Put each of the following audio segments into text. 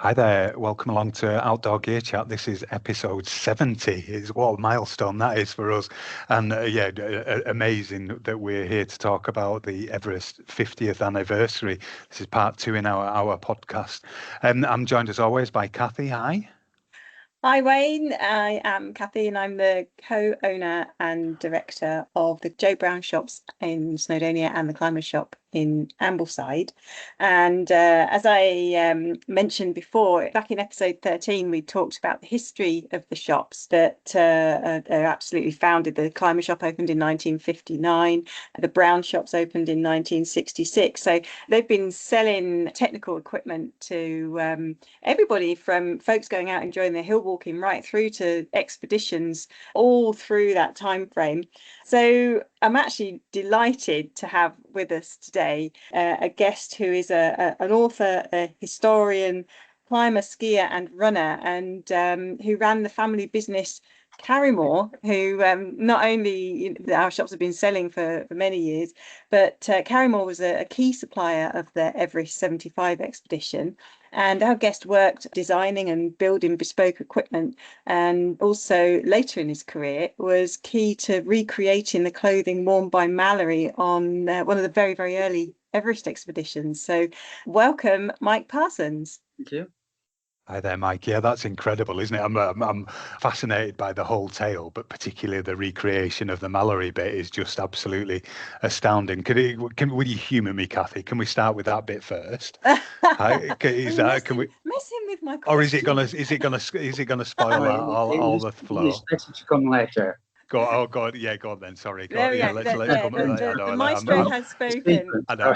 Hi there, welcome along to Outdoor Gear Chat. This is episode 70. It's what a milestone that is for us. And amazing that we're here to talk about the Everest 50th anniversary. This is part two in our podcast. I'm joined as always by Cathy. Hi. Hi Wayne, I am Cathy and I'm the co-owner and director of the Joe Brown shops in Snowdonia and the Climber shop in Ambleside. And as I mentioned before, back in episode 13, we talked about the history of the shops that are absolutely founded. The Climber shop opened in 1959, the Brown shops opened in 1966. So they've been selling technical equipment to everybody from folks going out enjoying their hill walking right through to expeditions all through that time frame. So I'm actually delighted to have with us today a guest who is an author, a historian, climber, skier and runner, and who ran the family business Karrimor, who not only our shops have been selling for many years, but Karrimor was a key supplier of the Everest 75 expedition. And our guest worked designing and building bespoke equipment, and also later in his career was key to recreating the clothing worn by Mallory on one of the very, very early Everest expeditions. So welcome, Mike Parsons. Thank you. Hi there, Mike. Yeah, that's incredible, isn't it? I'm fascinated by the whole tale, but particularly the recreation of the Mallory bit is just absolutely astounding. Would you humour me, Cathy? Can we start with that bit first? Messing with my or is it gonna spoil all the flow? It's better to come later. Go on, yeah, go on then. Sorry, go There on. we Yeah, go. let's come. The maestro has spoken. I know.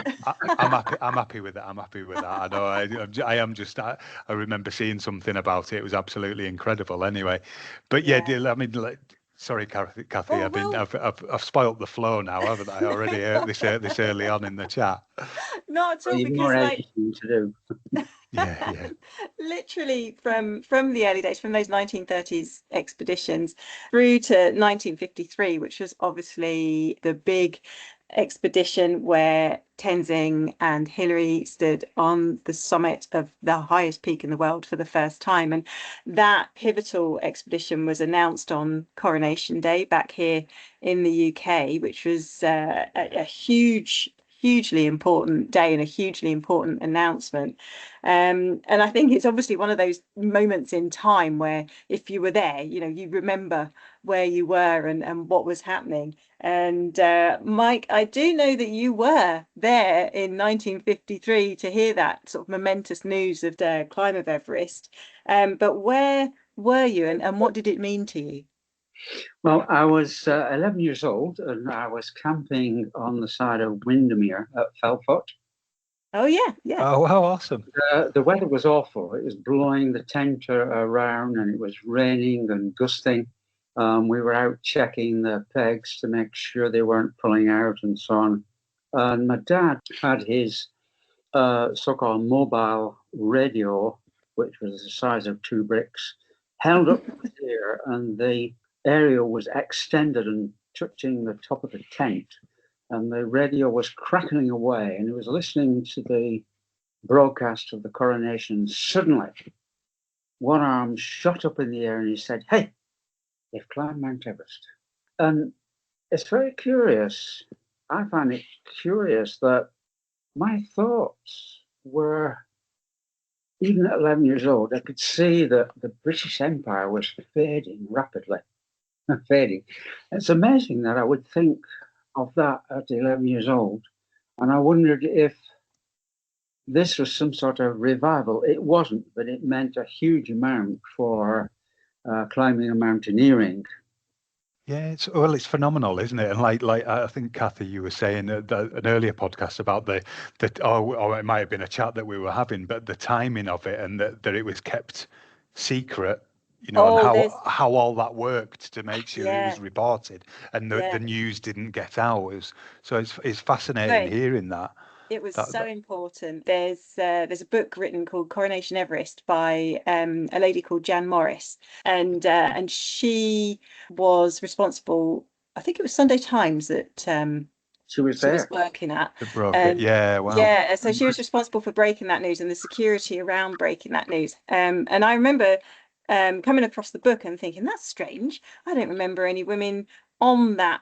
I'm happy with that. I'm happy with that. I know. I am just. I remember seeing something about it. It was absolutely incredible. Anyway, but yeah, I mean, sorry, Cathy. I've spoilt the flow now, haven't I? Already this early on in the chat. Not at all, because more editing to do. Yeah. Literally from the early days, from those 1930s expeditions through to 1953, which was obviously the big expedition where Tenzing and Hillary stood on the summit of the highest peak in the world for the first time. And that pivotal expedition was announced on Coronation Day back here in the UK, which was a hugely important day and a hugely important announcement. And I think it's obviously one of those moments in time where if you were there, you remember where you were and what was happening. And Mike, I do know that you were there in 1953 to hear that sort of momentous news of the climb of Everest. But where were you and what did it mean to you? Well, I was 11 years old and I was camping on the side of Windermere at Felfoot. Oh, yeah. Oh, how awesome. The weather was awful. It was blowing the tent around and it was raining and gusting. We were out checking the pegs to make sure they weren't pulling out and so on. And my dad had his so-called mobile radio, which was the size of 2 bricks, held up here, and the aerial was extended and touching the top of the tent, and the radio was crackling away, and he was listening to the broadcast of the coronation. Suddenly, one arm shot up in the air, and he said, "Hey, they've climbed Mount Everest." And it's very curious. I find it curious that my thoughts were, even at 11 years old, I could see that the British Empire was fading rapidly. Fading. It's amazing that I would think of that at 11 years old. And I wondered if this was some sort of revival. It wasn't, but it meant a huge amount for climbing and mountaineering. Yeah, it's phenomenal, isn't it? And like I think Cathy, you were saying an earlier podcast about or it might have been a chat that we were having, but the timing of it and that it was kept secret, and how all that worked to make sure it was reported and the news didn't get out. So it's fascinating hearing that. It was so important. There's a book written called Coronation Everest by a lady called Jan Morris, and she was responsible. I think it was Sunday Times that she was she was there. working at. It broke it. Yeah, wow. Yeah, so she was responsible for breaking that news and the security around breaking that news. And I remember coming across the book and thinking, that's strange. I don't remember any women on that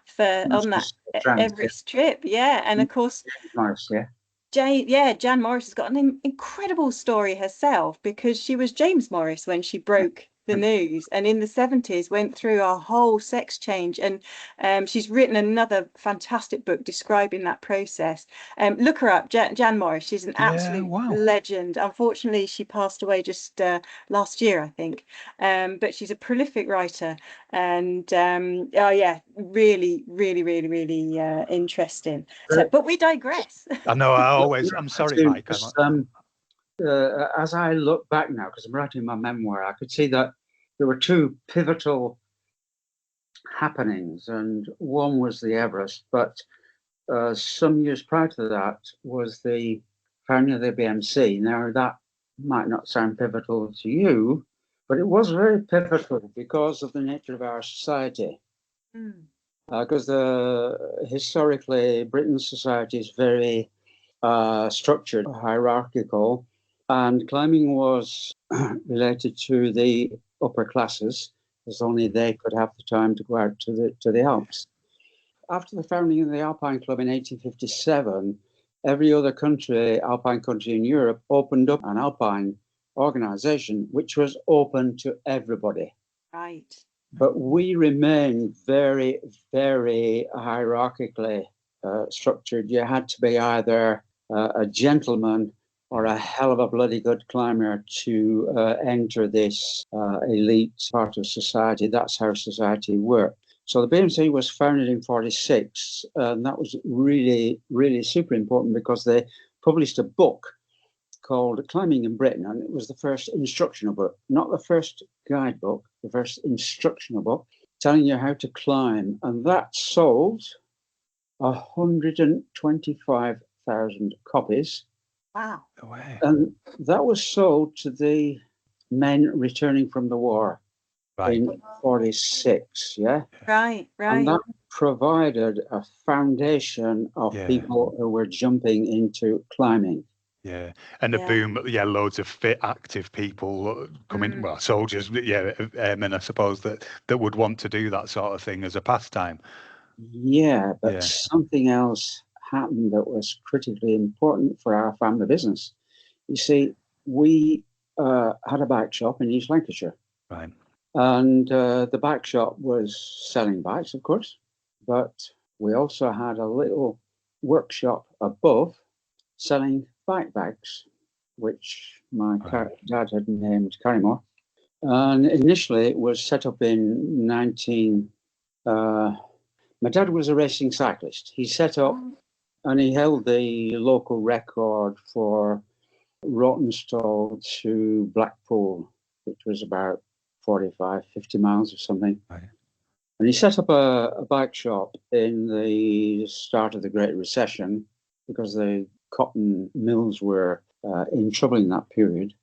Everest trip. Yeah, and of course, Nice, yeah. Jan Morris has got an incredible story herself, because she was James Morris when she broke the news, and in the 70s went through a whole sex change, and she's written another fantastic book describing that process. Look her up, Jan Morris. She's an absolute legend. Unfortunately, she passed away just last year, I think, but she's a prolific writer, and oh yeah, really, really, really, really interesting. So, but we digress. I know. I'm sorry, Mike. As I look back now, because I'm writing my memoir, I could see that there were two pivotal happenings, and one was the Everest, but some years prior to that was the founding of the BMC. Now, that might not sound pivotal to you, but it was very pivotal because of the nature of our society. Because historically, Britain's society is very structured, hierarchical, and climbing was related to the upper classes, as only they could have the time to go out to the Alps. After the founding of the Alpine Club in 1857, every other alpine country in Europe, opened up an alpine organization which was open to everybody. Right. But we remained very, very hierarchically structured. You had to be either a gentleman or a hell of a bloody good climber to enter this elite part of society. That's how society worked. So the BMC was founded in 1946, and that was really, really super important because they published a book called Climbing in Britain, and it was the first instructional book, not the first guidebook, the first instructional book, telling you how to climb. And that sold 125,000 copies. Wow. And that was sold to the men returning from the war in 1946, yeah? Right. And that provided a foundation of people who were jumping into climbing. Yeah, and a boom, loads of fit, active people coming, well, soldiers, airmen, I suppose, that would want to do that sort of thing as a pastime. Yeah, but something else happened that was critically important for our family business. You see, we had a bike shop in East Lancashire. Right. And the bike shop was selling bikes, of course, but we also had a little workshop above selling bike bags, which my dad had named Karrimor. And initially it was set up in my dad was a racing cyclist. He set up and he held the local record for Rawtenstall to Blackpool, which was about 45, 50 miles or something. Right. And he set up a bike shop in the start of the Great Recession because the cotton mills were in trouble in that period.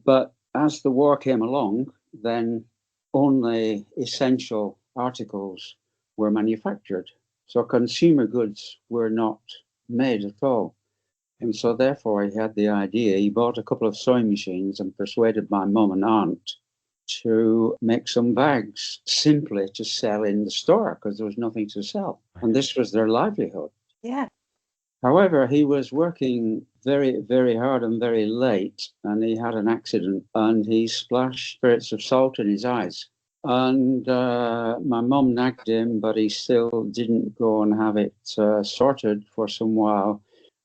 But as the war came along, then only essential articles were manufactured. So consumer goods were not made at all. And so therefore he had the idea, he bought a couple of sewing machines and persuaded my mum and aunt to make some bags simply to sell in the store because there was nothing to sell. And this was their livelihood. Yeah. However, he was working very, very hard and very late, and he had an accident and he splashed spirits of salt in his eyes. And my mum nagged him, but he still didn't go and have it sorted for some while.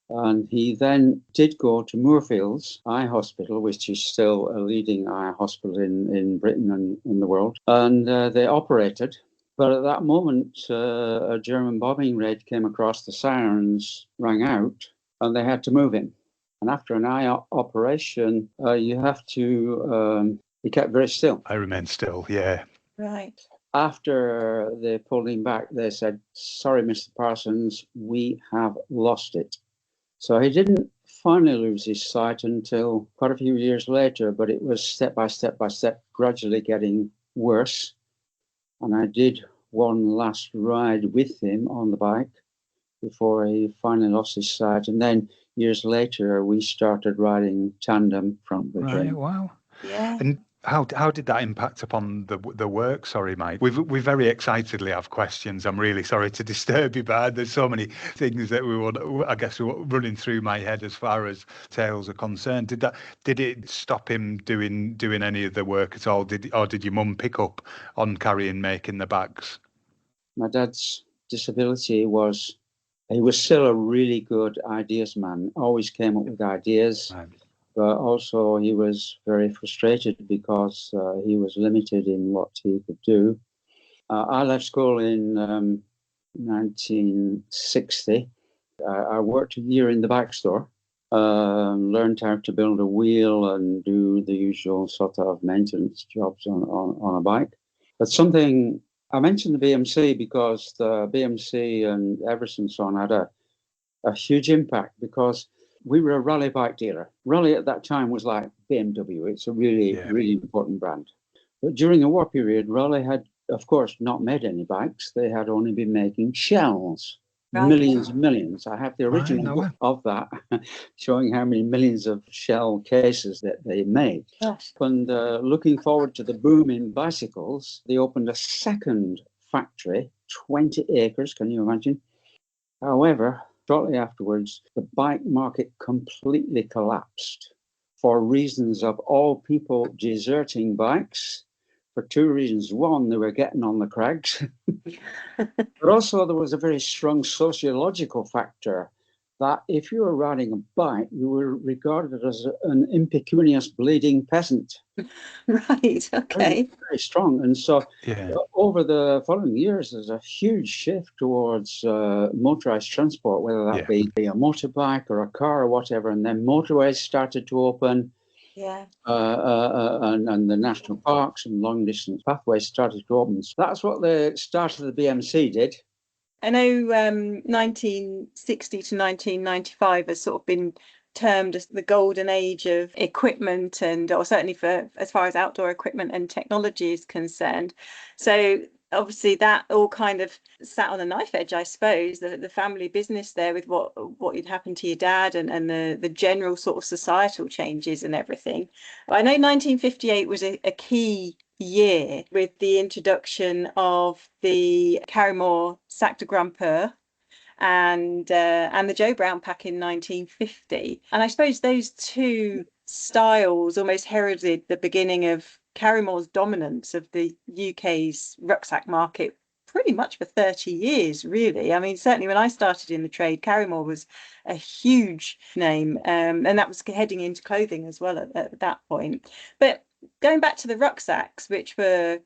And he then did go to Moorfields Eye Hospital, which is still a leading eye hospital in Britain and in the world. And they operated. But at that moment, a German bombing raid came across, the sirens rang out, and they had to move him. And after an eye operation, you have to be kept very still. I remain still, yeah. Right. After they pulled him back, they said, "Sorry, Mr. Parsons, we have lost it." So he didn't finally lose his sight until quite a few years later, but it was step by step, gradually getting worse. And I did one last ride with him on the bike. before he finally lost his sight. And then years later, we started riding tandem front with Right, him. wow. Yeah. And how did that impact upon the work? Sorry, Mike. We very excitedly have questions. I'm really sorry to disturb you, but there's so many things that I guess, running through my head as far as tales are concerned. Did it stop him doing any of the work at all? Did your mum pick up on carrying, making the bags? My dad's disability was, he was still a really good ideas man, always came up with ideas. Right. But also he was very frustrated because he was limited in what he could do. I left school in 1960. I worked a year in the bike store, learned how to build a wheel and do the usual sort of maintenance jobs on a bike. But something, I mentioned the BMC because the BMC and Everest and so on had a huge impact, because we were a rally bike dealer. Rally at that time was like BMW. It's a really, really important brand. But during the war period, Raleigh had, of course, not made any bikes. They had only been making shells, millions and millions. I have the original book of that, showing how many millions of shell cases that they made. Gosh. And looking forward to the boom in bicycles, they opened a second factory, 20 acres, can you imagine? However, shortly afterwards, the bike market completely collapsed for reasons of all people deserting bikes. For two reasons. One, they were getting on the crags. But also there was a very strong sociological factor that if you were riding a bike, you were regarded as an impecunious bleeding peasant. Right, okay. Very, very strong. And so over the following years, there's a huge shift towards motorized transport, whether that be a motorbike or a car or whatever. And then motorways started to open. And the national parks and long distance pathways started to open. So that's what the start of the BMC did. I know 1960 to 1995 has sort of been termed as the golden age of equipment, or certainly for as far as outdoor equipment and technology is concerned. So obviously that all kind of sat on a knife edge, I suppose, the family business there with what had happened to your dad and the general sort of societal changes and everything. But I know 1958 was a key year with the introduction of the Karrimor Sac de Grimpeur and the Joe Brown pack in 1950. And I suppose those two styles almost heralded the beginning of Karrimor's dominance of the UK's rucksack market pretty much for 30 years, really. I mean, certainly when I started in the trade, Karrimor was a huge name, and that was heading into clothing as well at that point. But going back to the rucksacks, which were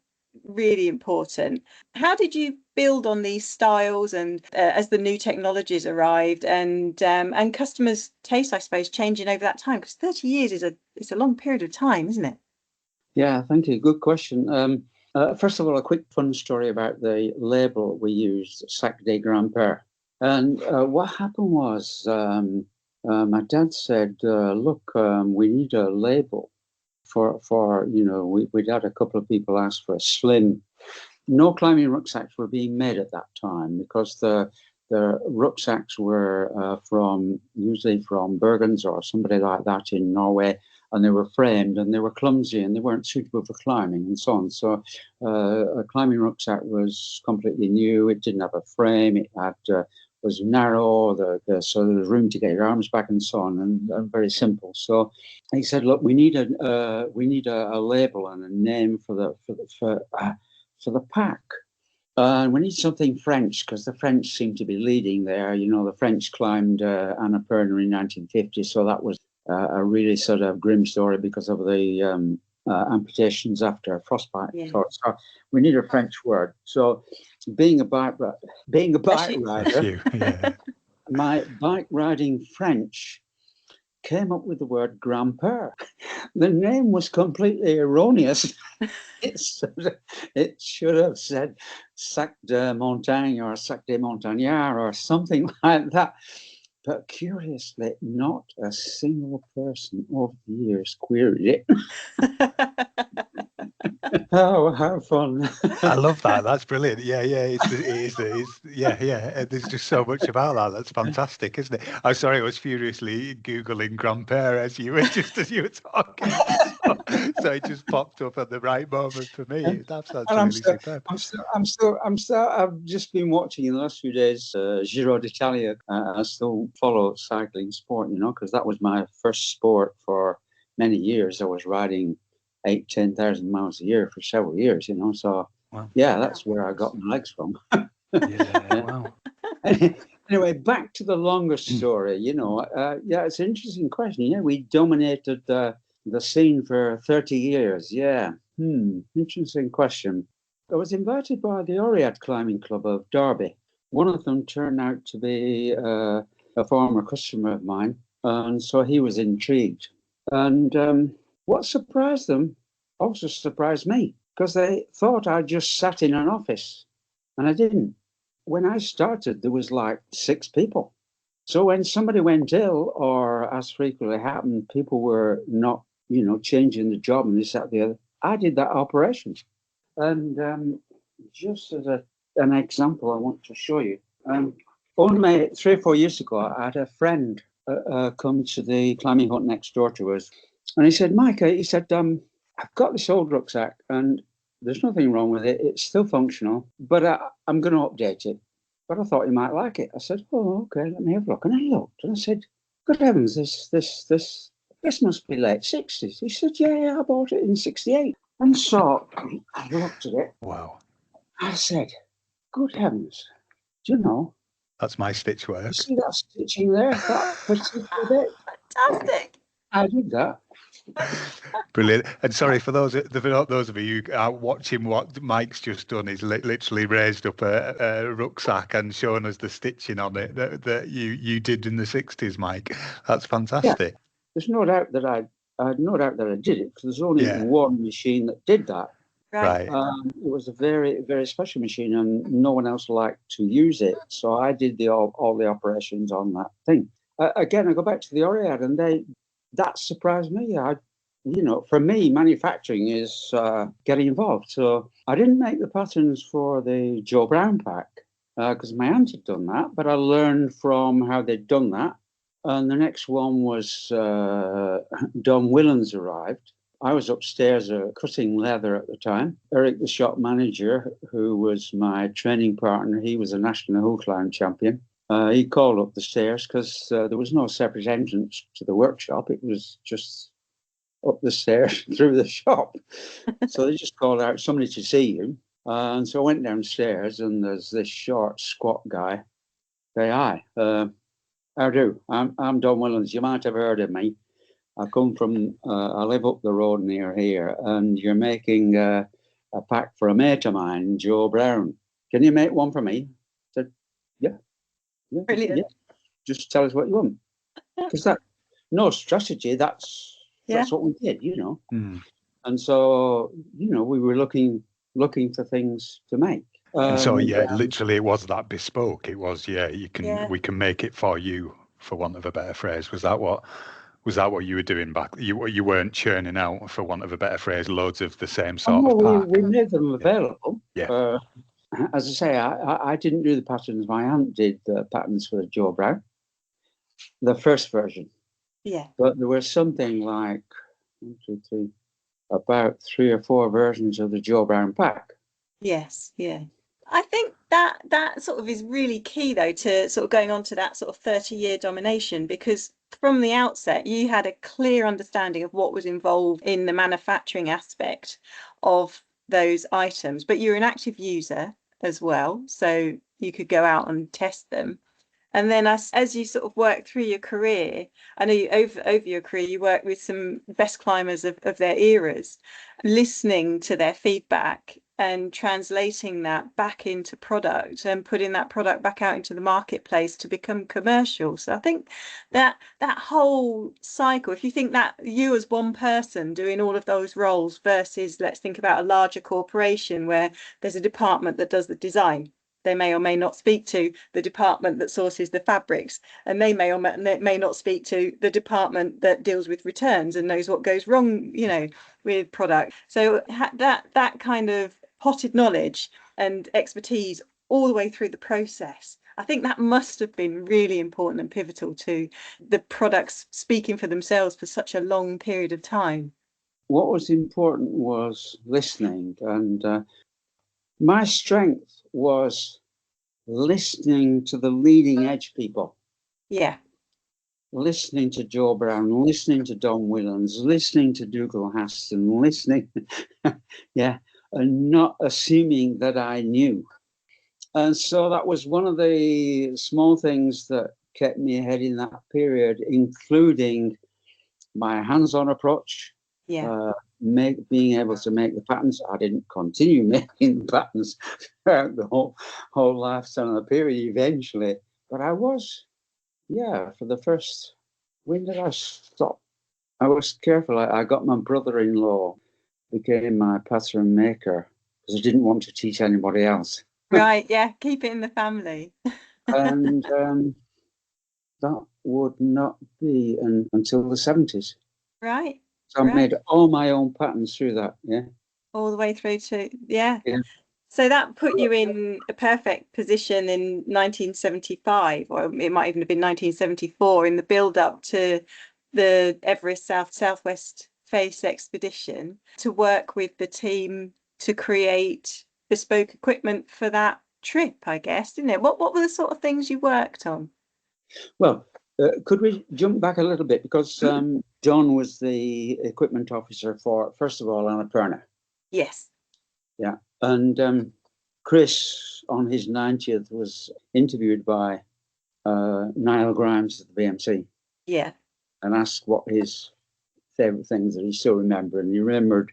really important, how did you build on these styles and as the new technologies arrived and customers' taste, I suppose, changing over that time? Because 30 years is a long period of time, isn't it? Yeah, thank you. Good question. First of all, a quick fun story about the label we used, Sac de Grimpeur. And what happened was my dad said, look, we need a label for we'd had a couple of people ask for a slim. No climbing rucksacks were being made at that time because the rucksacks were usually from Bergens or somebody like that in Norway, and they were framed and they were clumsy and they weren't suitable for climbing and so on. So a climbing rucksack was completely new. It didn't have a frame. It had was narrow, so there was room to get your arms back and so on, and very simple. So he said, "Look, we need a label and a name for the pack, and we need something French because the French seem to be leading there. You know, the French climbed Annapurna in 1950, so that was a really sort of grim story because of the amputations after frostbite. Yeah. So we need a French word. So being a bike rider, my bike riding French came up with the word grimpeur. The name was completely erroneous. It should have said Sac de Montagne or Sac de Montagnard or something like that. But curiously, not a single person over the years queried it. Oh, how fun. I love that. That's brilliant. Yeah. There's just so much about that. That's fantastic, isn't it? I'm sorry, I was furiously Googling grandpère as you were talking. So it just popped up at the right moment for me. That's absolutely superb. I've just been watching in the last few days Giro d'Italia. I still follow cycling sport, because that was my first sport for many years. I was riding 8,000-10,000 miles a year for several years, So wow. Yeah, that's where I got my legs from. Wow. Anyway, back to the longer story. It's an interesting question. Yeah, we dominated the scene for 30 years. Yeah. Interesting question. I was invited by the Oread Climbing Club of Derby. One of them turned out to be a former customer of mine, and so he was intrigued. And what surprised them also surprised me, because they thought I just sat in an office, and I didn't. When I started, there was like 6 people. So when somebody went ill, or as frequently happened, people were not, changing the job and this, that, the other, I did that operation. And just as an example, I want to show you. Only 3 or 4 years ago, I had a friend come to the climbing hut next door to us. And he said, Mike, I've got this old rucksack and there's nothing wrong with it. It's still functional, but I'm going to update it. But I thought you might like it. I said, oh, okay, let me have a look. And I looked and I said, good heavens, this must be late 60s. He said, yeah, I bought it in 68. And so I looked at it. Wow. I said, good heavens, do you know? That's my stitch work. You see that stitching there? That particular bit? Fantastic. I did that. Brilliant. And sorry for those of you watching, what Mike's just done is literally raised up a rucksack and shown us the stitching on it that you did in the 60s, Mike. That's fantastic. Yeah. There's no doubt that I did it, because there's only one machine that did that. Right. It was a very, very special machine, and no one else liked to use it. So I did all the operations on that thing. Again, I go back to the Oread, and that surprised me. For me, manufacturing is getting involved. So I didn't make the patterns for the Joe Brown pack because my aunt had done that, but I learned from how they'd done that. And the next one was Don Willans arrived. I was upstairs cutting leather at the time. Eric, the shop manager, who was my training partner, he was a national hill climb champion. He called up the stairs because there was no separate entrance to the workshop. It was just up the stairs through the shop. So they just called out somebody to see you. And so I went downstairs, and there's this short, squat guy. Say, hi, how do? I'm Don Willans. You might have heard of me. I come from, I live up the road near here, and you're making a pack for a mate of mine, Joe Brown. Can you make one for me? I said, yeah. Brilliant. Yeah. Just tell us what you want. Because no strategy, that's what we did, Mm. And so, we were looking for things to make. And so, literally it was that bespoke. It was, we can make it for you, for want of a better phrase. Was that what you were doing back? You weren't churning out, for want of a better phrase, loads of the same sort of pack. We made them available. Yeah. As I say, I didn't do the patterns. My aunt did the patterns for the Joe Brown, the first version. Yeah. But there was something like 1, 2, 3, about 3 or 4 versions of the Joe Brown pack. Yes. Yeah. I think that sort of is really key, though, to sort of going on to that sort of 30-year domination, because from the outset, you had a clear understanding of what was involved in the manufacturing aspect of those items, but you're an active user as well, so you could go out and test them. And then as you sort of work through your career, I know over your career, you work with some best climbers of their eras, listening to their feedback and translating that back into product and putting that product back out into the marketplace to become commercial. So I think that whole cycle, if you think that you as one person doing all of those roles versus, let's think about a larger corporation where there's a department that does the design. They may or may not speak to the department that sources the fabrics, and they may or may not speak to the department that deals with returns and knows what goes wrong, with product. So that kind of potted knowledge and expertise all the way through the process. I think that must have been really important and pivotal to the products speaking for themselves for such a long period of time. What was important was listening, and my strength was listening to the leading edge people. Yeah. Listening to Joe Brown, listening to Don Willans, listening to Dougal Haston, listening, and not assuming that I knew. And so that was one of the small things that kept me ahead in that period, including my hands-on approach, being able to make the patterns. I didn't continue making the patterns throughout the whole lifetime of the period eventually, but I was, for the first, when did I stop? I was careful. I got my brother-in-law, became my pattern maker, because I didn't want to teach anybody else. Right, yeah, keep it in the family. And that would not be until the 70s. Right. So I made all my own patterns through that, all the way through to, So that put you in a perfect position in 1975, or it might even have been 1974, in the build-up to the Everest Southwest Face expedition, to work with the team to create bespoke equipment for that trip, I guess, didn't it? What were the sort of things you worked on? Well, could we jump back a little bit, because John was the equipment officer for, first of all, Annapurna. Yes. Yeah, and Chris on his 90th was interviewed by Niall Grimes at the BMC. Yeah. And asked what his favourite things that he still remembered, and he remembered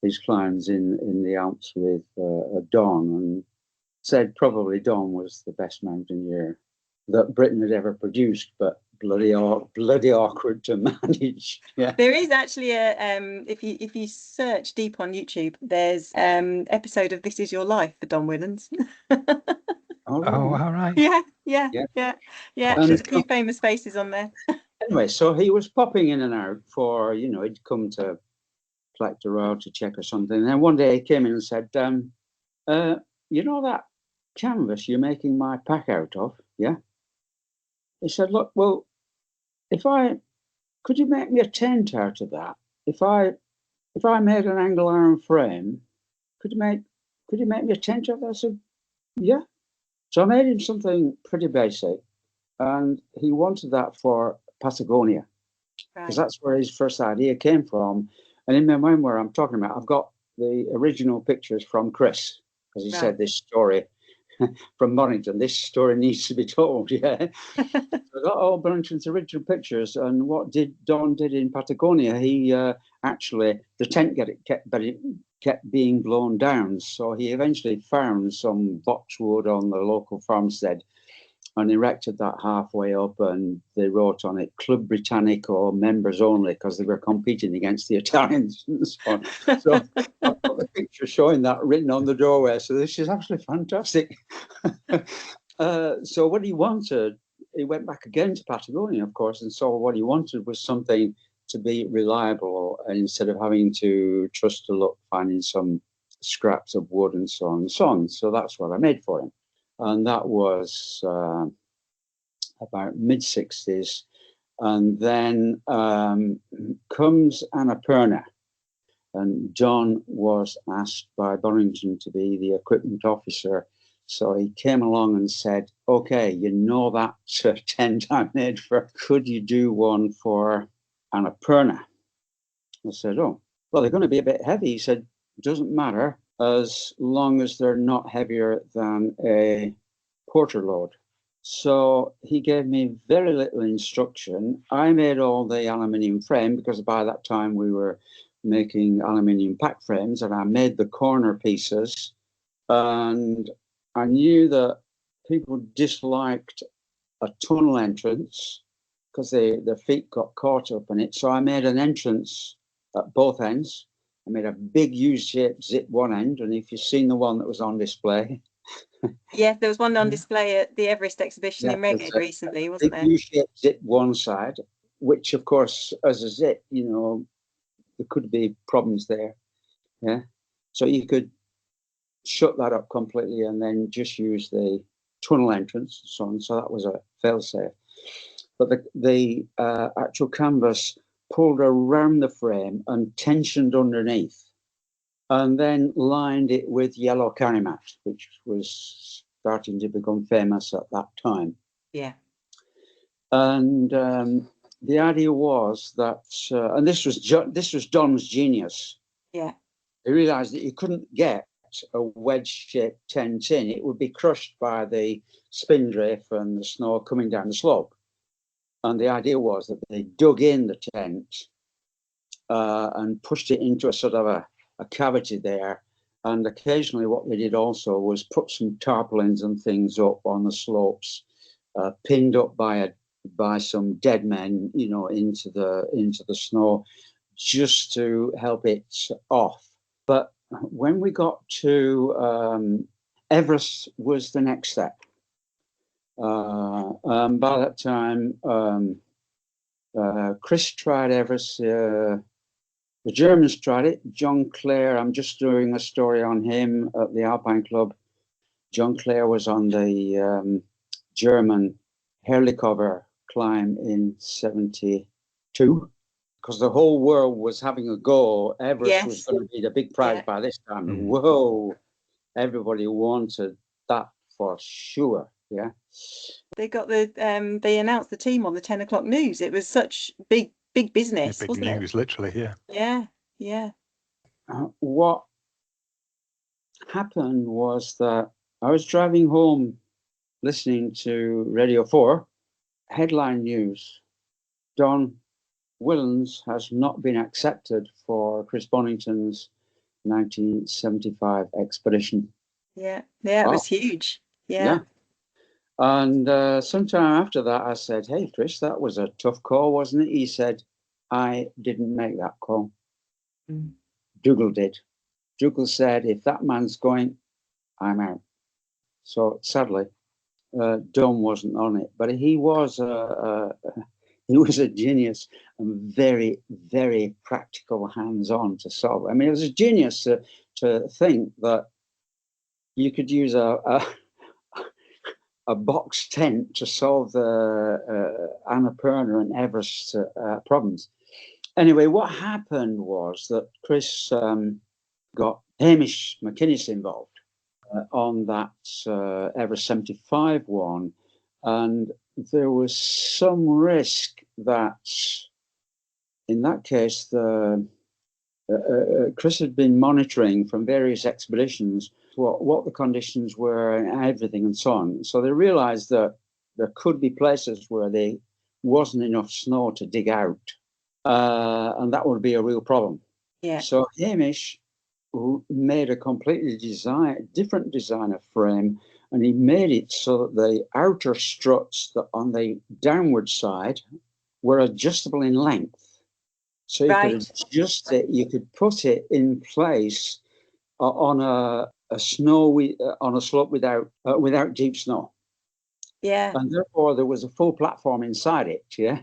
his climbs in the Alps with Don, and said probably Don was the best mountaineer that Britain had ever produced, but bloody awkward to manage. Yeah. There is actually a if you search deep on YouTube, there's episode of This Is Your Life for Don Willans. All right. Yeah. There's a few famous faces on there. Anyway, so he was popping in and out for, he'd come to collect a royalty check or something. And then one day he came in and said, you know that canvas you're making my pack out of? Yeah. He said, look, well, could you make me a tent out of that? If I made an angle iron frame, could you make me a tent out of that? I said, yeah. So I made him something pretty basic, and he wanted that for Patagonia, because that's where his first idea came from. And in my memoir I'm talking about, I've got the original pictures from Chris, because he said this story from Mornington, this story needs to be told. Yeah. So I got all Mornington's original pictures, and what Don did in Patagonia, he actually, the tent kept being blown down, so he eventually found some boxwood on the local farmstead and erected that halfway up, and they wrote on it Club Britannico members only, because they were competing against the Italians and so on. So I've got the picture showing that written on the doorway. So this is absolutely fantastic. So what he wanted, he went back again to Patagonia, of course, and so what he wanted was something to be reliable, and instead of having to trust to luck finding some scraps of wood and so on and so on. So that's what I made for him. And that was about mid-60s. And then comes Annapurna. And John was asked by Bonington to be the equipment officer. So he came along and said, okay, that tent I made for, could you do one for Annapurna? I said, oh, well, they're going to be a bit heavy. He said, doesn't matter, as long as they're not heavier than a porter load. So he gave me very little instruction. I made all the aluminium frame, because by that time we were making aluminium pack frames, and I made the corner pieces. And I knew that people disliked a tunnel entrance because their feet got caught up in it. So I made an entrance at both ends. I made a big U-shaped zip one end, and if you've seen the one that was on display. Yeah, there was one on display at the Everest exhibition in Redgate recently, wasn't there? U-shaped zip one side, which of course, as a zip, there could be problems there. Yeah, so you could shut that up completely and then just use the tunnel entrance and so on. So that was a fail-safe. But the actual canvas pulled around the frame and tensioned underneath, and then lined it with yellow Karrimor, which was starting to become famous at that time. Yeah. And the idea was that, and this was Don's genius. Yeah. He realised that you couldn't get a wedge-shaped tent in; it would be crushed by the spindrift and the snow coming down the slope. And the idea was that they dug in the tent and pushed it into a sort of a cavity there. And occasionally what they did also was put some tarpaulins and things up on the slopes, pinned up by some dead men, into the snow, just to help it off. But when we got to Everest was the next step. By that time, Chris tried Everest. The Germans tried it. John Clare, I'm just doing a story on him at the Alpine Club. John Clare was on the German Herrlichhofer climb in 1972. Because the whole world was having a go. Everest was going to be the big prize by this time. Whoa, everybody wanted that for sure. Yeah. They got they announced the team on the 10 o'clock news. It was such big business. Big wasn't news, it? literally, yeah. Yeah, yeah. What happened was that I was driving home listening to Radio 4, headline news: Don Willens has not been accepted for Chris Bonington's 1975 expedition. Yeah, it was huge. Yeah. And sometime after that, I said, "Hey, Chris, that was a tough call, wasn't it?" He said, "I didn't make that call. Dougal did. Dougal said, if that man's going, I'm out." So sadly, Don wasn't on it, but he was a genius and very, very practical, hands-on to solve. I mean, it was a genius to think that you could use a box tent to solve the Annapurna and Everest problems. Anyway, what happened was that Chris got Hamish McInnes involved on that Everest 75 one, and there was some risk that in that case Chris had been monitoring from various expeditions what the conditions were and everything and so on. So they realized that there could be places where there wasn't enough snow to dig out, and that would be a real problem. Yeah. So Hamish made a completely different design of frame, and he made it so that the outer struts that on the downward side were adjustable in length. So you could adjust it, you could put it in place on a slope without deep snow. Yeah. And therefore there was a full platform inside it, yeah.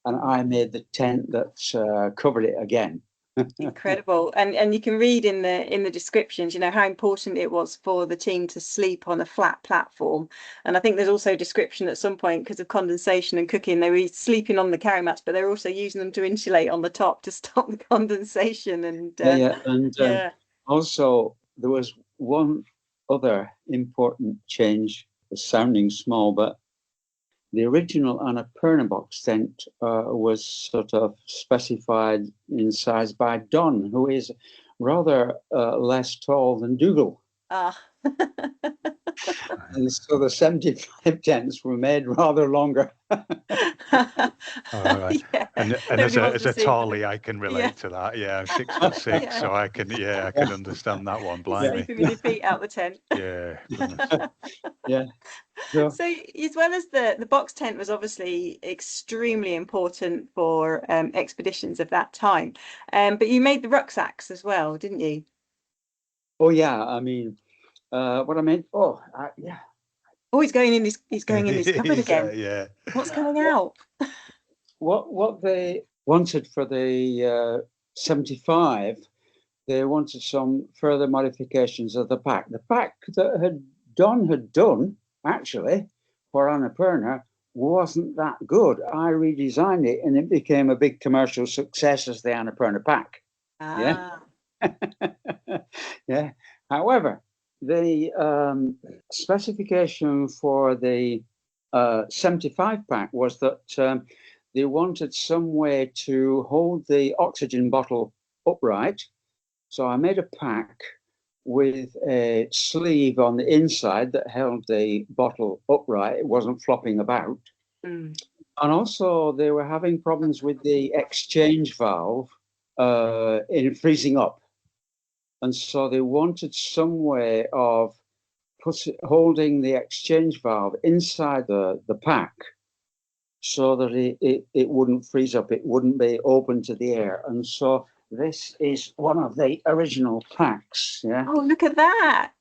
And I made the tent that covered it again. Incredible. And you can read in the descriptions, how important it was for the team to sleep on a flat platform. And I think there's also a description at some point, because of condensation and cooking, they were sleeping on the carry mats, but they're also using them to insulate on the top to stop the condensation. And also there was one other important change, sounding small, but the original Annapurna box tent was sort of specified in size by Don, who is rather less tall than Dougal. And so the 75 tents were made rather longer. Right. Yeah. And as a tallie, I can relate to that. Yeah, I'm 6'6", so I can understand that one. Blimey. Sleeping with your feet out the tent. Yeah. Yeah. So as well as the box tent was obviously extremely important for expeditions of that time, but you made the rucksacks as well, didn't you? Oh yeah, I mean, what I meant. Yeah. Oh, he's going in this cupboard again. Yeah. What's coming out? What they wanted for the 75 they wanted some further modifications of the pack. The pack that Don had done, actually, for Annapurna wasn't that good. I redesigned it and it became a big commercial success as the Annapurna pack. Ah. Yeah. Yeah. However, the specification for the 75 pack was that they wanted some way to hold the oxygen bottle upright. So I made a pack with a sleeve on the inside that held the bottle upright. It wasn't flopping about. Mm. And also they were having problems with the exchange valve in freezing up. And so they wanted some way of holding the exchange valve inside the pack so that it wouldn't freeze up. It wouldn't be open to the air. And so this is one of the original packs. Yeah. Oh, look at that.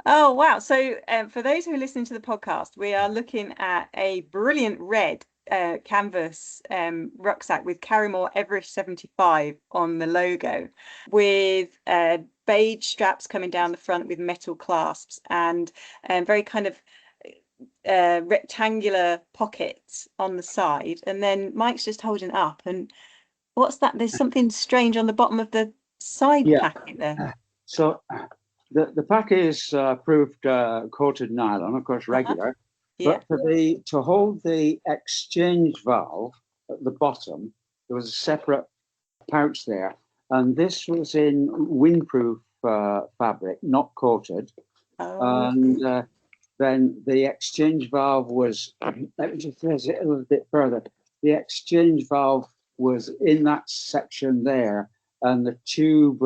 Oh, wow. So for those who are listening to the podcast, we are looking at a brilliant red canvas rucksack with Karrimor Everest 75 on the logo, with beige straps coming down the front with metal clasps, and very kind of rectangular pockets on the side. And then Mike's just holding it up. And what's that? There's something strange on the bottom of the side packet there. So the pack is proved coated nylon, of course, regular. Yeah. But to hold the exchange valve at the bottom, there was a separate pouch there, and this was in windproof fabric, not coated. Oh. And then the exchange valve was. Let me just phrase it a little bit further. The exchange valve was in that section there, and the tube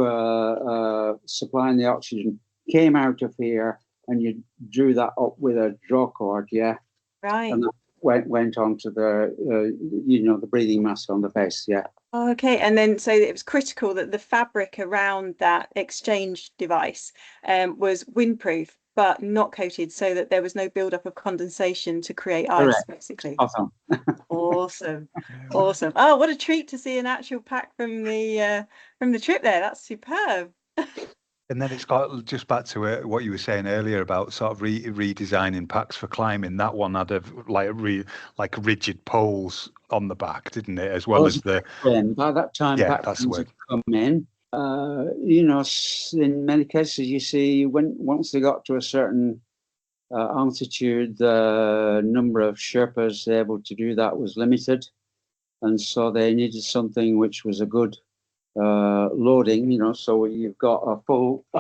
supplying the oxygen came out of here, and you drew that up with a draw cord, yeah. Right. And that went onto the, the breathing mask on the face, yeah. Oh, okay. And then, so it was critical that the fabric around that exchange device was windproof, but not coated, so that there was no buildup of condensation to create ice, Correct. basically. Awesome. Awesome. Awesome. Oh, what a treat to see an actual pack from the trip there. That's superb. And then it's got, just back to what you were saying earlier about sort of redesigning packs for climbing. That one had like rigid poles on the back, didn't it? As well as the. By that time, yeah, that's the word. Come in. In many cases, you see, once they got to a certain altitude, the number of Sherpas able to do that was limited, and so they needed something which was a good loading, so you've got a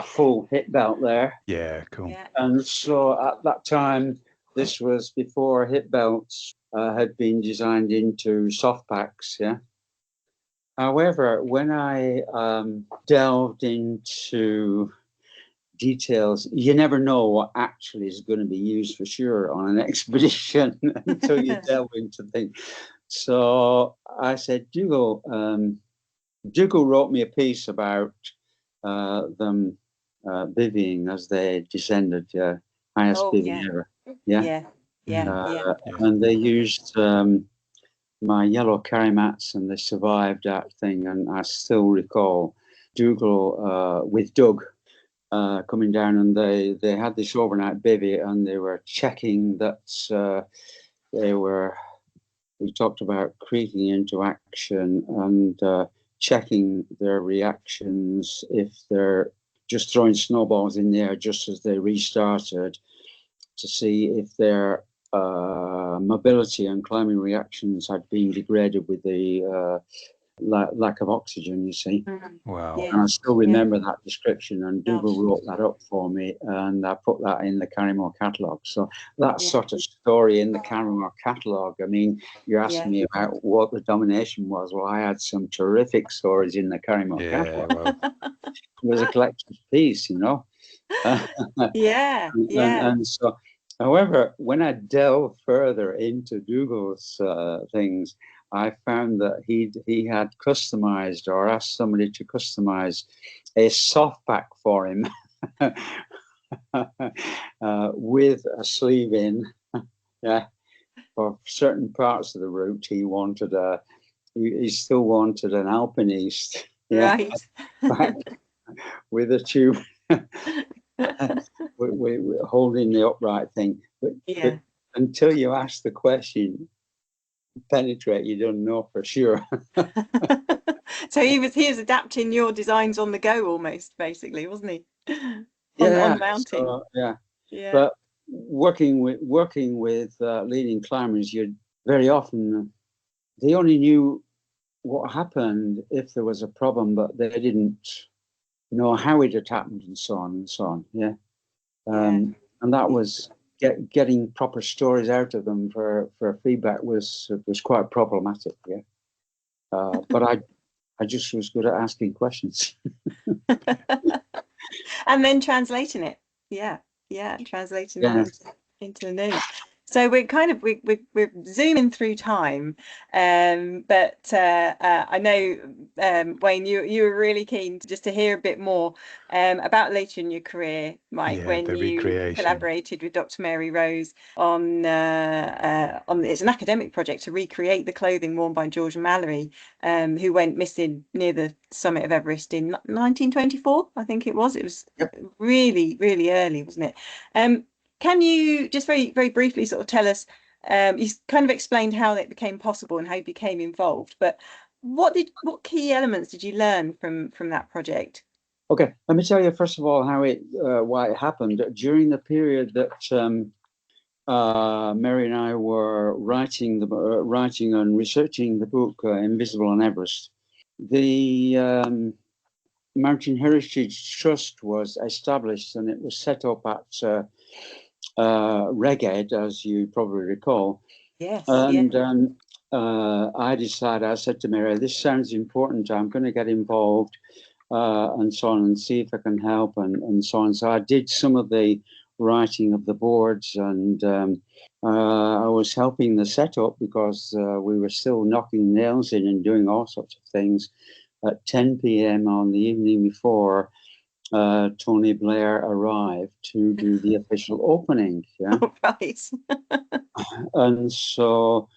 full hip belt there. Yeah, cool. Yeah. And so at that time, this was before hip belts had been designed into soft packs, yeah. However, when I delved into details, you never know what actually is going to be used for sure on an expedition until you delve into things. So I said, Dougal wrote me a piece about them bivvying as they descended, highest bivvy ever. Yeah. And they used my yellow carry mats, and they survived that thing. And I still recall Dougal with Doug coming down, and they had this overnight bivvy, and they were checking that we talked about creeping into action and checking their reactions if they're just throwing snowballs in the air just as they restarted, to see if their mobility and climbing reactions had been degraded with the lack of oxygen, you see. Wow. Yeah. And I still remember that description, and Dougal wrote that up for me, and I put that in the Karrimor catalogue. So that sort of story in the Karrimor catalogue, I mean, you're asking me about what the domination was. Well, I had some terrific stories in the Karrimor catalogue. Well. It was a collector's piece, And so, however, when I delved further into Dougal's things, I found that he had customized, or asked somebody to customize, a soft pack for him with a sleeve in. Yeah, for certain parts of the route, he still wanted an alpiniste. Yeah, right. with a tube. We're holding the upright thing. But until you ask the question, penetrate, you don't know for sure. So he was adapting your designs on the go almost, basically, wasn't he? On mounting. So, yeah. But working with leading climbers, you very often they only knew what happened if there was a problem, but they didn't know how it had happened and so on and so on. Yeah. And that was getting proper stories out of them for feedback was quite problematic. Yeah. But I just was good at asking questions. And then translating it. Translating it into the notes. So we're kind of we're zooming through time, but I know Wayne, you were really keen to hear a bit more about later in your career, Mike, when you collaborated with Dr. Mary Rose on it's an academic project to recreate the clothing worn by George Mallory, who went missing near the summit of Everest in 1924, I think it was. It was really, really early, wasn't it? Can you just very, very briefly sort of tell us, you kind of explained how it became possible and how you became involved, but what key elements did you learn from that project? Okay, let me tell you first of all why it happened. During the period that Mary and I were writing and researching the book Invisible on Everest, the Mountain Heritage Trust was established, and it was set up at Reged, as you probably recall. Yes. And I said to Mary, this sounds important, I'm going to get involved and so on, and see if I can help and so on. So I did some of the writing of the boards, and I was helping the setup because we were still knocking nails in and doing all sorts of things. At 10 p.m. on the evening before, Tony Blair arrived to do the official opening. Yeah, right. And so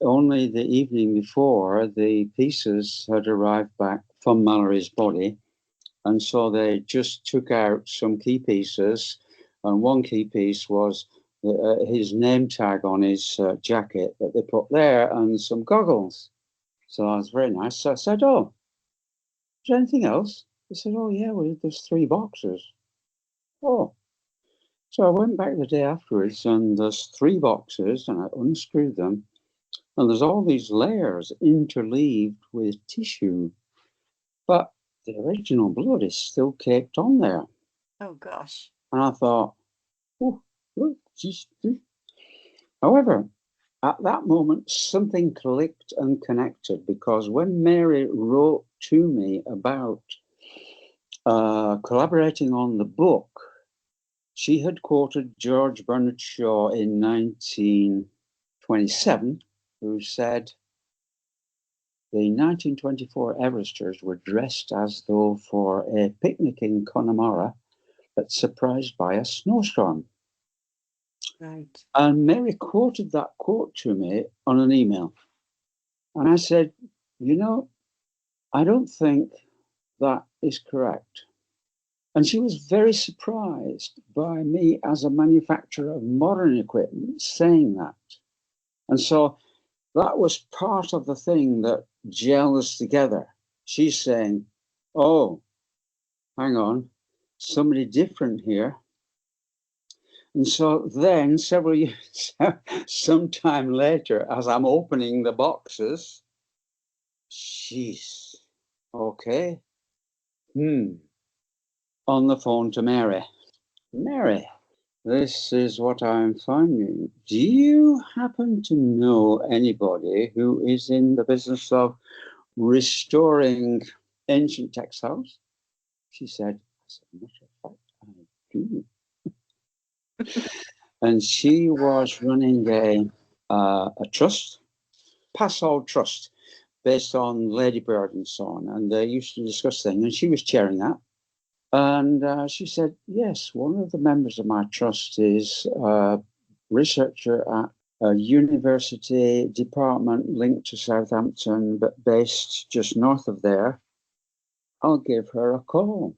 only the evening before, the pieces had arrived back from Mallory's body, and so they just took out some key pieces, and one key piece was his name tag on his jacket that they put there, and some goggles. So that was very nice. So I said, "Oh, is there anything else?" He said, "Oh yeah, well, there's 3 boxes." Oh, so I went back the day afterwards, and there's 3 boxes, and I unscrewed them, and there's all these layers interleaved with tissue, but the original blood is still caked on there. Oh gosh! And I thought, oh, geez. However, at that moment, something clicked and connected, because when Mary wrote to me about collaborating on the book, she had quoted George Bernard Shaw in 1927, who said, the 1924 Everesters were dressed as though for a picnic in Connemara, but surprised by a snowstorm. Right. And Mary quoted that quote to me on an email. And I said, I don't think that is correct. And she was very surprised by me as a manufacturer of modern equipment saying that. And so that was part of the thing that gelled us together. She's saying, oh, hang on, somebody different here. And so then several years, sometime later, as I'm opening the boxes, she's okay. On the phone to Mary. Mary, this is what I'm finding. Do you happen to know anybody who is in the business of restoring ancient textiles? She said, as a matter of fact, I do. And she was running a trust, Passall Trust, based on Ladybird and so on. And they used to discuss things, and she was chairing that. And she said, yes, one of the members of my trust is a researcher at a university department linked to Southampton, but based just north of there. I'll give her a call.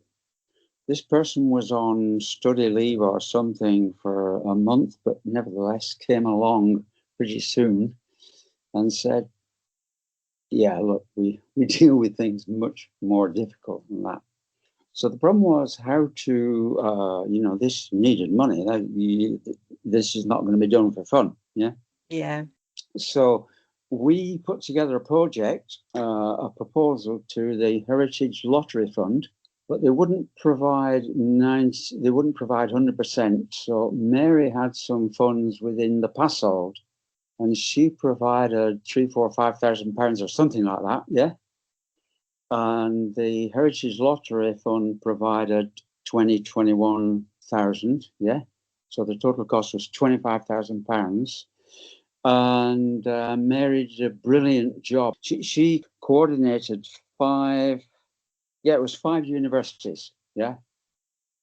this person was on study leave or something for a month, but nevertheless came along pretty soon and said, yeah, look, we deal with things much more difficult than that. So the problem was how to, this needed money. This is not going to be done for fun. Yeah. Yeah. So we put together a project, a proposal to the Heritage Lottery Fund, but they wouldn't provide 100%. So Mary had some funds within the Passold, and she provided £3,000, £4,000, £5,000 or something like that. Yeah. And the Heritage Lottery Fund provided 21,000. Yeah. So the total cost was £25,000. And Mary did a brilliant job. She coordinated 5 universities. Yeah.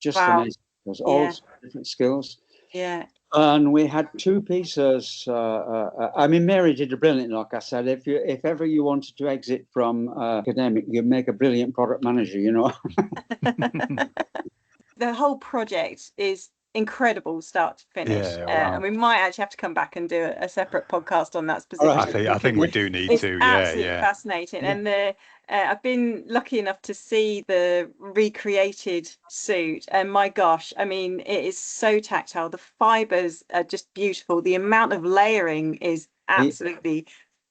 Just amazing. There's all different skills. Yeah. And we had 2 pieces. Mary did a brilliant, like I said. If ever you wanted to exit from academic, you'd make a brilliant product manager, you know. The whole project is incredible, start to finish. Yeah, wow. And we might actually have to come back and do a separate podcast on that specifically. I think we do need to. Yeah, absolutely fascinating. Yeah. And I've been lucky enough to see the recreated suit, and my gosh, I mean, it is so tactile. The fibers are just beautiful. The amount of layering is absolutely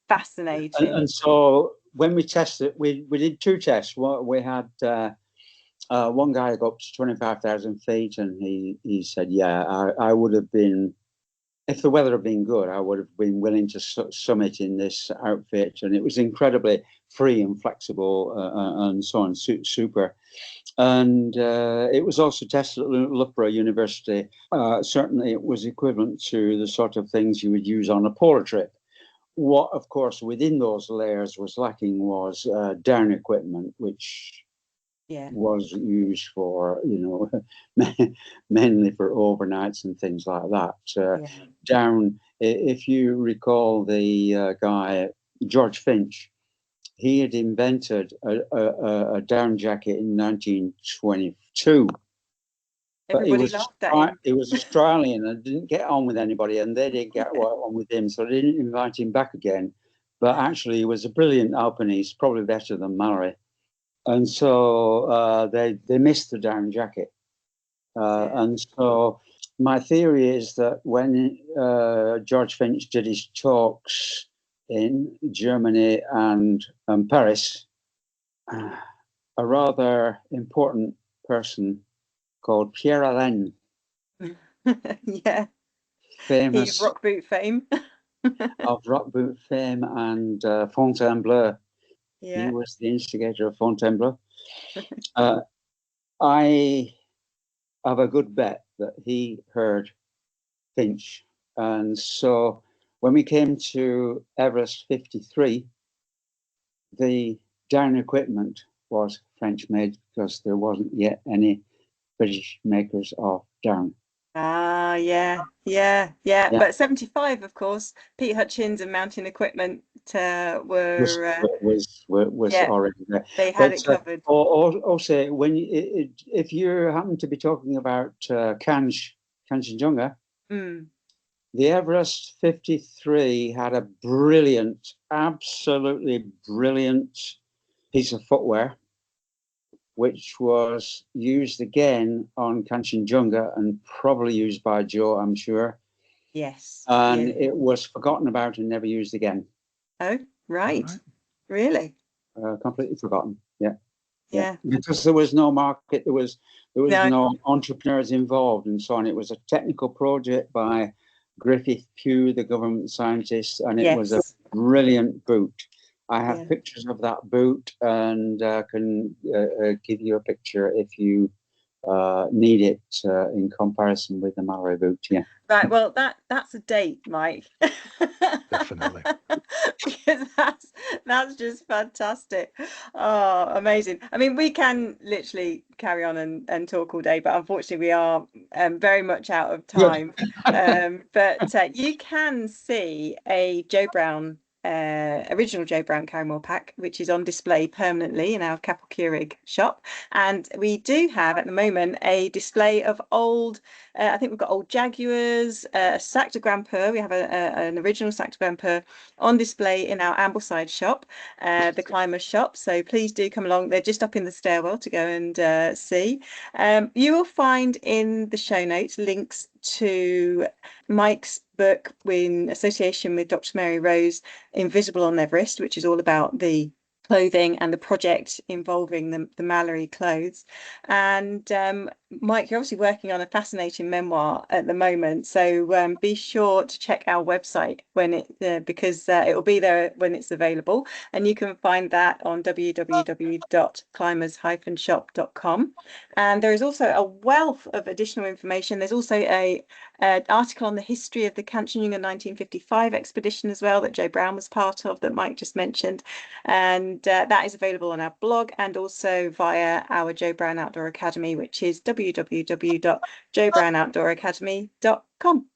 fascinating. And so when we tested, we did 2 tests. We had one guy got up to 25,000 feet, and he said, yeah, I would have been, if the weather had been good, I would have been willing to summit in this outfit. And it was incredibly free and flexible and so on, super. And it was also tested at Loughborough University. Certainly it was equivalent to the sort of things you would use on a polar trip. What, of course, within those layers was lacking was down equipment, which was used for, mainly for overnights and things like that. Down, if you recall the guy, George Finch, he had invented a down jacket in 1922. Everybody loved that. He was Australian and didn't get on with anybody, and they didn't get on with him, so they didn't invite him back again. But actually, he was a brilliant alpinist, probably better than Mallory. And so they missed the down jacket. And so my theory is that when George Finch did his talks in Germany and Paris, a rather important person called Pierre Alain, famous rock boot fame, of rock boot fame and Fontainebleau. He was the instigator of Fontainebleau. I have a good bet that he heard Finch. And so when we came to Everest 53, the down equipment was French made because there wasn't yet any British makers of down. Yeah. But 75, of course, Pete Hutchins and Mountain Equipment was already there. They had it covered. Also, if you happen to be talking about Kanchenjunga, the Everest 53 had a brilliant, absolutely brilliant piece of footwear, which was used again on Kanchenjunga and probably used by Joe, I'm sure. Yes. And it was forgotten about and never used again. Oh, right. Really? Completely forgotten. Yeah. Because there was no market, there was no entrepreneurs involved and so on. It was a technical project by Griffith Pugh, the government scientist, and it was a brilliant boot. I have pictures of that boot and can give you a picture if you need it in comparison with the Mallory boot. Yeah. Right. Well, that's a date, Mike. Definitely. Because that's just fantastic. Oh, amazing. I mean, we can literally carry on and talk all day, but unfortunately we are very much out of time. But you can see a Joe Brown original Joe Brown Karrimor pack, which is on display permanently in our Capel Curig shop. And we do have at the moment a display of old, I think we've got old Jaguars, a Sac de Grand-Peur. We have an original Sac de Grand-Peur on display in our Ambleside shop, the Climbers shop. So please do come along. They're just up in the stairwell to go and see. You will find in the show notes links to Mike's book in association with Dr. Mary Rose, Invisible on Everest, which is all about the clothing and the project involving the Mallory clothes. And Mike, you're obviously working on a fascinating memoir at the moment, so be sure to check our website when because it will be there when it's available, and you can find that on www.climbers-shop.com. And there is also a wealth of additional information. There's also an article on the history of the Kanchenjunga 1955 expedition as well, that Joe Brown was part of, that Mike just mentioned, and that is available on our blog and also via our Joe Brown Outdoor Academy, which is www.joebrownoutdooracademy.com.